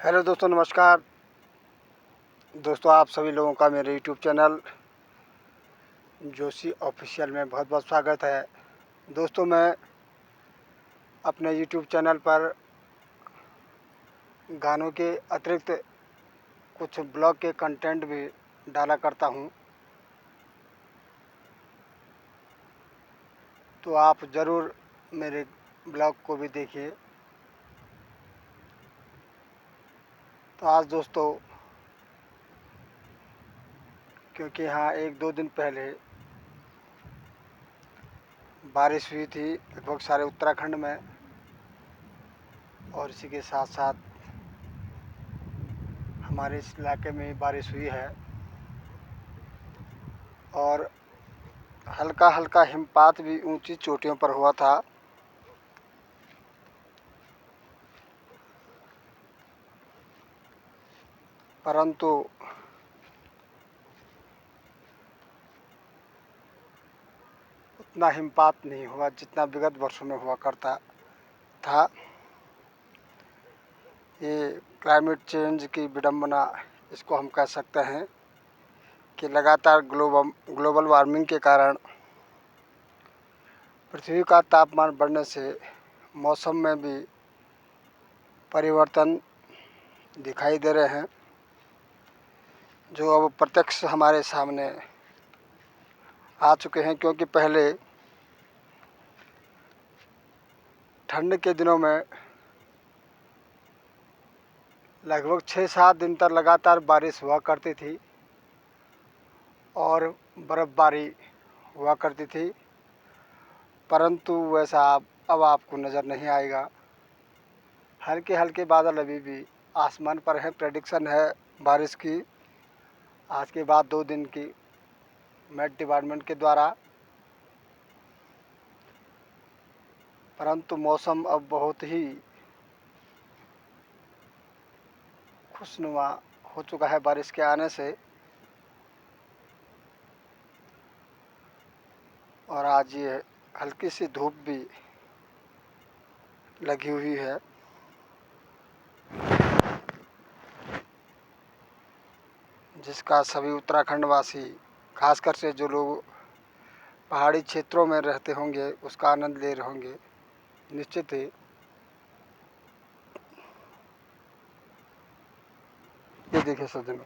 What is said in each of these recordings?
Hello दोस्तों, नमस्कार। दोस्तों, आप सभी लोगों का मेरे यूट्यूब चैनल जोशी ऑफिशियल में बहुत बहुत स्वागत है। दोस्तों, मैं अपने यूट्यूब चैनल पर गानों के अतिरिक्त कुछ ब्लॉग के कंटेंट भी डाला करता हूं, तो आप ज़रूर मेरे ब्लॉग को भी देखिए। तो आज दोस्तों, क्योंकि यहाँ 1-2 दिन पहले बारिश हुई थी लगभग सारे उत्तराखंड में, और इसी के साथ साथ हमारे इस इलाके में भी बारिश हुई है और हल्का हल्का हिमपात भी ऊंची चोटियों पर हुआ था। परंतु उतना हिमपात नहीं हुआ जितना विगत वर्षों में हुआ करता था। ये क्लाइमेट चेंज की विडंबना इसको हम कह सकते हैं कि लगातार ग्लोबल वार्मिंग के कारण पृथ्वी का तापमान बढ़ने से मौसम में भी परिवर्तन दिखाई दे रहे हैं, जो अब प्रत्यक्ष हमारे सामने आ चुके हैं। क्योंकि पहले ठंड के दिनों में लगभग 6-7 दिन तक लगातार बारिश हुआ करती थी और बर्फ़बारी हुआ करती थी, परंतु वैसा अब आपको नज़र नहीं आएगा। हल्के हल्के बादल अभी भी आसमान पर है। प्रेडिक्शन है बारिश की आज के बाद 2 दिन की मेट डिपार्टमेंट के द्वारा, परंतु मौसम अब बहुत ही खुशनुमा हो चुका है बारिश के आने से। और आज ये हल्की सी धूप भी लगी हुई है, जिसका सभी उत्तराखंड वासी, खासकर से जो लोग पहाड़ी क्षेत्रों में रहते होंगे, उसका आनंद ले रहे होंगे निश्चित ही। ये देखिए सज्जनों,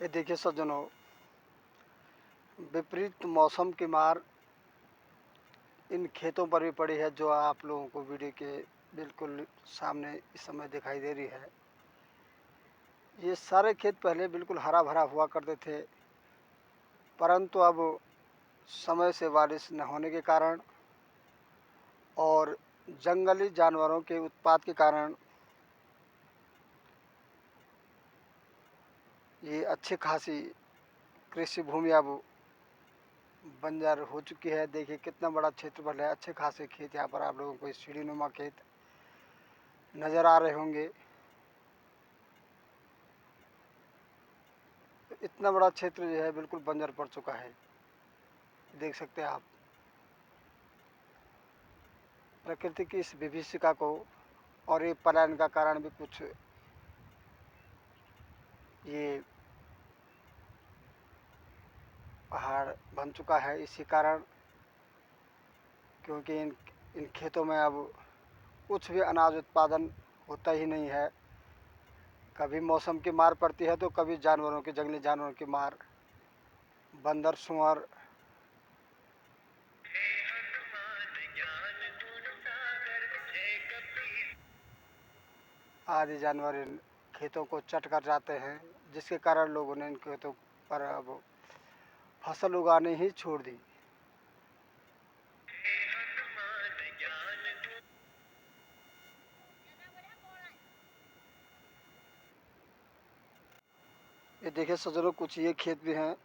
ये देखिए सज्जनों, विपरीत मौसम की मार इन खेतों पर भी पड़ी है, जो आप लोगों को वीडियो के बिल्कुल सामने इस समय दिखाई दे रही है। ये सारे खेत पहले बिल्कुल हरा भरा हुआ करते थे, परंतु अब समय से बारिश न होने के कारण और जंगली जानवरों के उत्पात के कारण ये अच्छी खासी कृषि भूमि अब बंजर हो चुकी है। देखिए कितना बड़ा क्षेत्रफल है, अच्छे खासे खेत यहाँ पर आप लोगों को इस सीढ़ीनुमा खेत नज़र आ रहे होंगे। इतना बड़ा क्षेत्र जो है बिल्कुल बंजर पड़ चुका है, देख सकते हैं आप। प्रकृति की इस विभीषिका को और ये पलायन का कारण भी कुछ ये पहाड़ बन चुका है इसी कारण, क्योंकि इन खेतों में अब कुछ भी अनाज उत्पादन होता ही नहीं है। कभी मौसम की मार पड़ती है तो कभी जानवरों की, जंगली जानवरों की मार, बंदर, सुअर आदि जानवर इन खेतों को चट कर जाते हैं, जिसके कारण लोगों ने इन खेतों पर अब फसल उगाने ही छोड़ दी। ये देखिए सज्जनों, कुछ ये खेत भी हैं,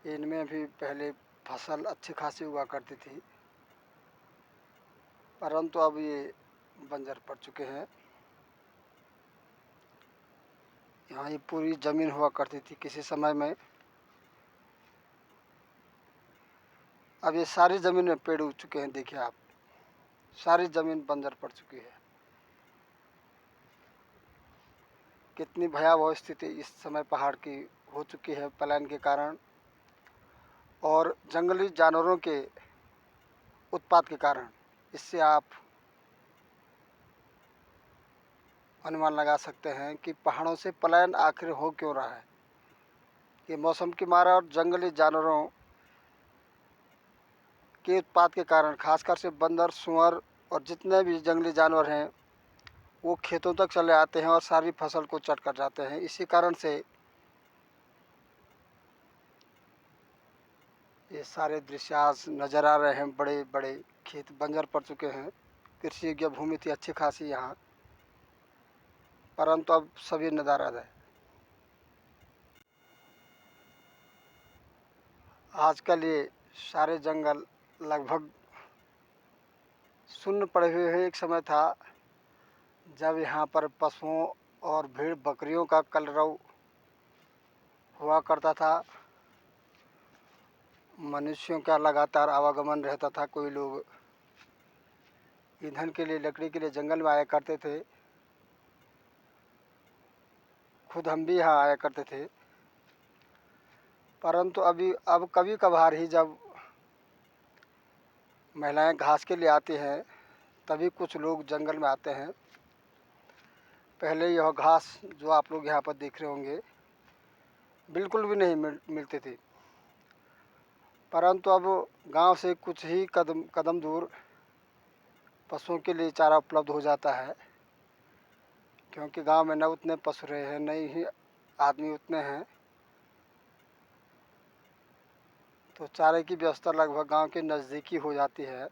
इनमें भी पहले फसल अच्छी खासी हुआ करती थी, परंतु अब ये बंजर पड़ चुके हैं। यहाँ ये पूरी ज़मीन हुआ करती थी किसी समय में। अब ये सारी ज़मीन में पेड़ उग चुके हैं, देखिए आप, सारी ज़मीन बंजर पड़ चुकी है। कितनी भयावह स्थिति इस समय पहाड़ की हो चुकी है पलायन के कारण और जंगली जानवरों के उत्पात के कारण। इससे आप अनुमान लगा सकते हैं कि पहाड़ों से पलायन आखिर हो क्यों रहा है। ये मौसम की मार और जंगली जानवरों के उत्पात के कारण, खासकर से बंदर, सूअर और जितने भी जंगली जानवर हैं वो खेतों तक चले आते हैं और सारी फसल को चट कर जाते हैं। इसी कारण से ये सारे दृश्य आज नज़र आ रहे हैं। बड़े बड़े खेत बंजर पड़ चुके हैं। कृषि योग्य भूमि थी अच्छी खासी यहाँ, परंतु अब सभी नदारद है। आजकल ये सारे जंगल लगभग शून्य पड़े हुए हैं। एक समय था जब यहाँ पर पशुओं और भेड़ बकरियों का कलरव हुआ करता था। मनुष्यों का लगातार आवागमन रहता था। कोई लोग ईंधन के लिए, लकड़ी के लिए जंगल में आया करते थे। खुद हम भी यहाँ आया करते थे। परंतु अब कभी कभार ही जब महिलाएं घास के लिए आती हैं तभी कुछ लोग जंगल में आते हैं। पहले यह घास जो आप लोग यहाँ पर देख रहे होंगे बिल्कुल भी नहीं मिलती थी। परंतु अब गांव से कुछ ही कदम दूर पशुओं के लिए चारा उपलब्ध हो जाता है, क्योंकि गांव में न उतने पशु रहे हैं, न ही आदमी उतने हैं। तो चारे की व्यवस्था लगभग गांव के नज़दीक ही हो जाती है।